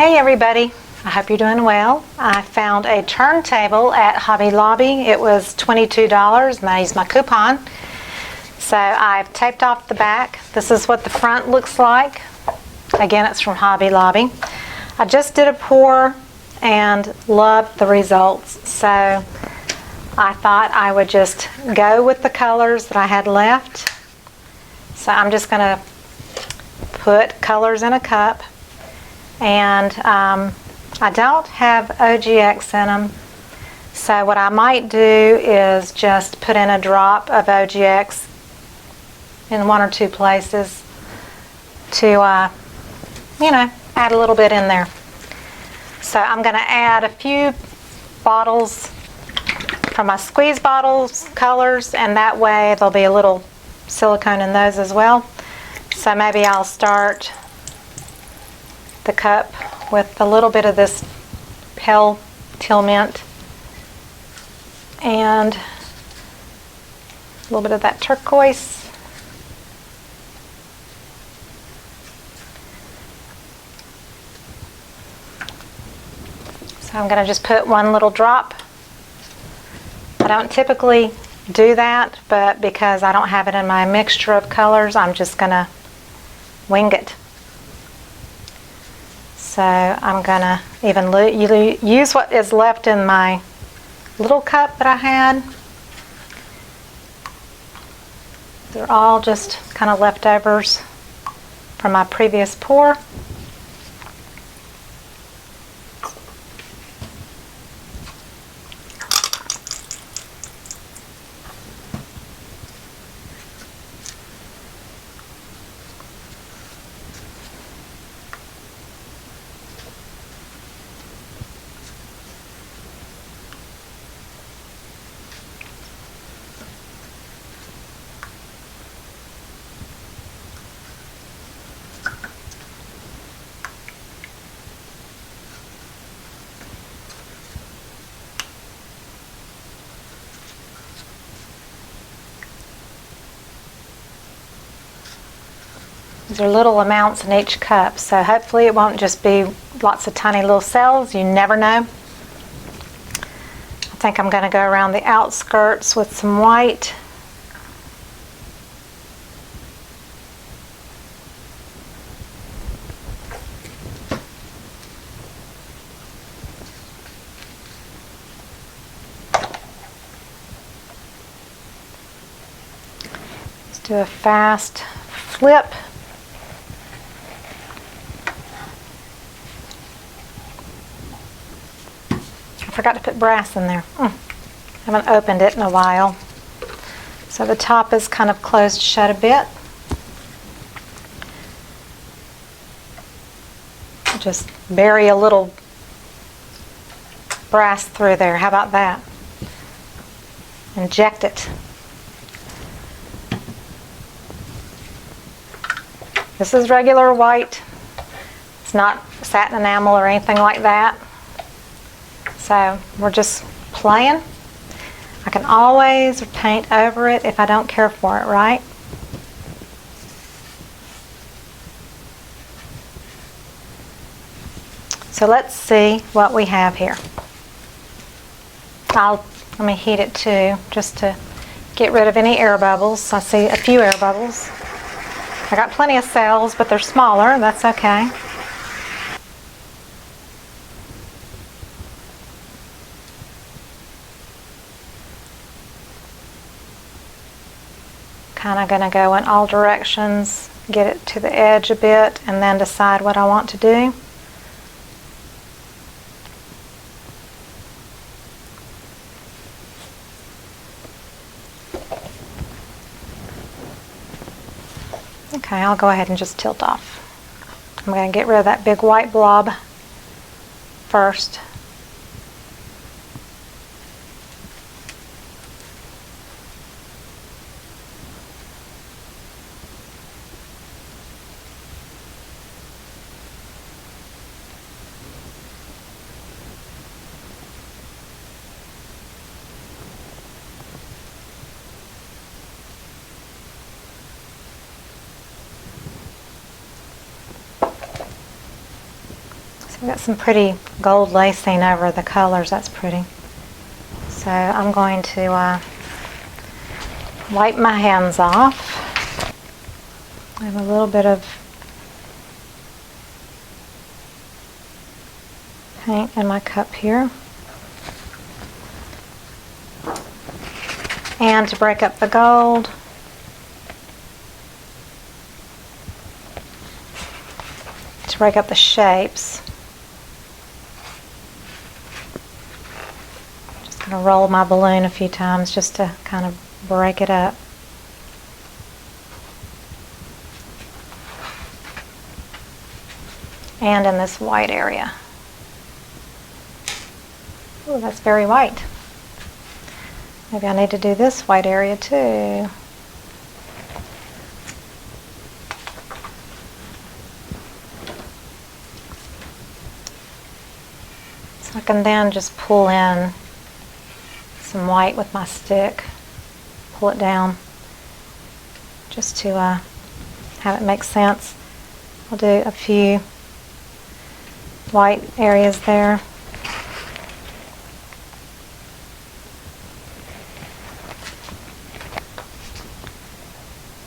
Hey everybody, I hope you're doing well. I found a turntable at Hobby Lobby. It was $22 and I used my coupon. So I've taped off the back. This is what the front looks like. Again, it's from Hobby Lobby. I just did a pour and loved the results. So I thought I would just go with the colors that I had left. So I'm just going to put colors in a cup. And I don't have OGX in them, so what I might do is just put in a drop of OGX in one or two places to, add a little bit in there. So I'm going to add a few bottles from my squeeze bottles colors, and that way there'll be a little silicone in those as well. So maybe I'll start the cup with a little bit of this pale teal mint and a little bit of that turquoise. So I'm going to just put one little drop. I don't typically do that, but because I don't have it in my mixture of colors, I'm just going to wing it. So I'm going to even use what is left in my little cup that I had. They're all just kind of leftovers from my previous pour. These are little amounts in each cup, so hopefully it won't just be lots of tiny little cells. You never know. I think I'm going to go around the outskirts with some white. Let's do a fast flip. I forgot to put brass in there. I haven't opened it in a while. So the top is kind of closed shut a bit. Just bury a little brass through there. How about that? Inject it. This is regular white. It's not satin enamel or anything like that. So we're just playing. I can always paint over it if I don't care for it, right? So let's see what we have here. Let me heat it too, just to get rid of any air bubbles. I see a few air bubbles. I got plenty of cells, but they're smaller. That's okay. Kind of going to go in all directions, get it to the edge a bit, and then decide what I want to do. Okay, I'll go ahead and just tilt off. I'm going to get rid of that big white blob first. I've got some pretty gold lacing over the colors. That's pretty. So I'm going to wipe my hands off. I have a little bit of paint in my cup here. And to break up the gold, to break up the shapes, just going to roll my balloon a few times just to kind of break it up. And in this white area. Oh, that's very white. Maybe I need to do this white area too. So I can then just pull in some white with my stick. Pull it down just to have it make sense. I'll do a few white areas there.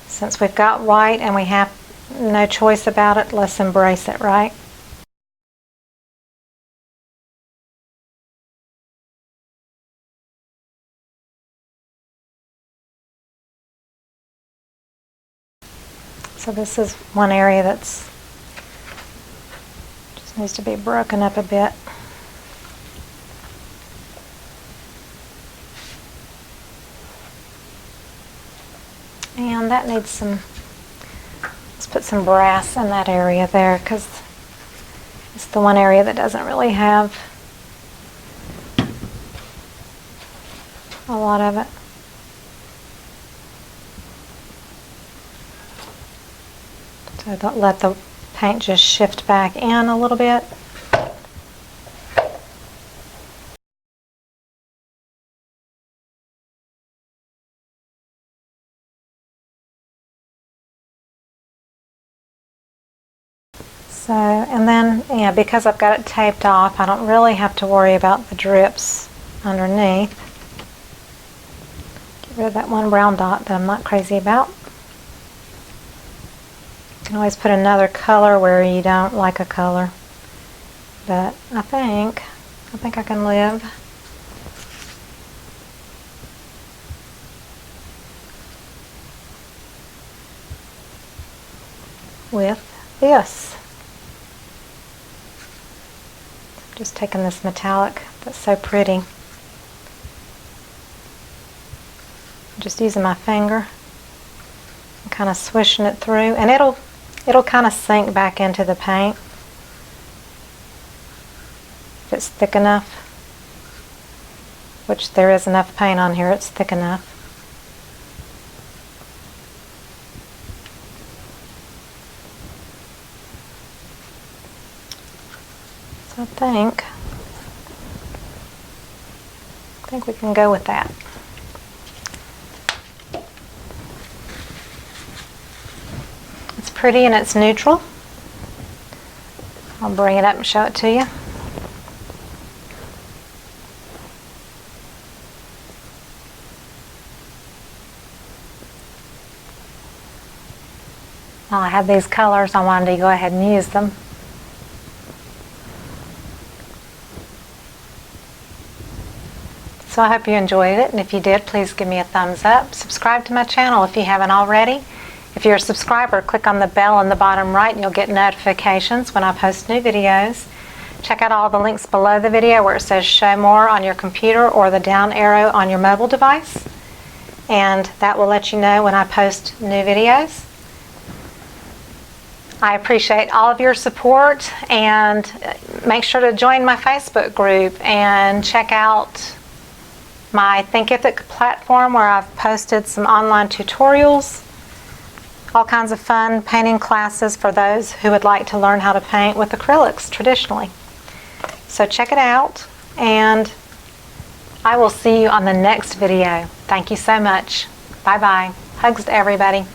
Since we've got white and we have no choice about it, let's embrace it, right? So this is one area that's just needs to be broken up a bit. And that needs some, let's put some brass in that area there because it's the one area that doesn't really have a lot of it. So don't let the paint just shift back in a little bit. So, and then, yeah, because I've got it taped off, I don't really have to worry about the drips underneath. Get rid of that one brown dot that I'm not crazy about. You can always put another color where you don't like a color. But I think I can live. With this. Just taking this metallic that's so pretty. Just using my finger and kind of swishing it through, and it'll kind of sink back into the paint if it's thick enough, which there is enough paint on here, it's thick enough. So I think we can go with that. It's pretty and it's neutral. I'll bring it up and show it to you. While I have these colors, I wanted to go ahead and use them. So I hope you enjoyed it, and if you did, please give me a thumbs up. Subscribe to my channel if you haven't already. If you're a subscriber, click on the bell in the bottom right and you'll get notifications when I post new videos. Check out all the links below the video where it says show more on your computer or the down arrow on your mobile device. And that will let you know when I post new videos. I appreciate all of your support, and make sure to join my Facebook group and check out my Thinkific platform where I've posted some online tutorials, all kinds of fun painting classes for those who would like to learn how to paint with acrylics traditionally. So check it out, and I will see you on the next video. Thank you so much. Bye bye. Hugs to everybody.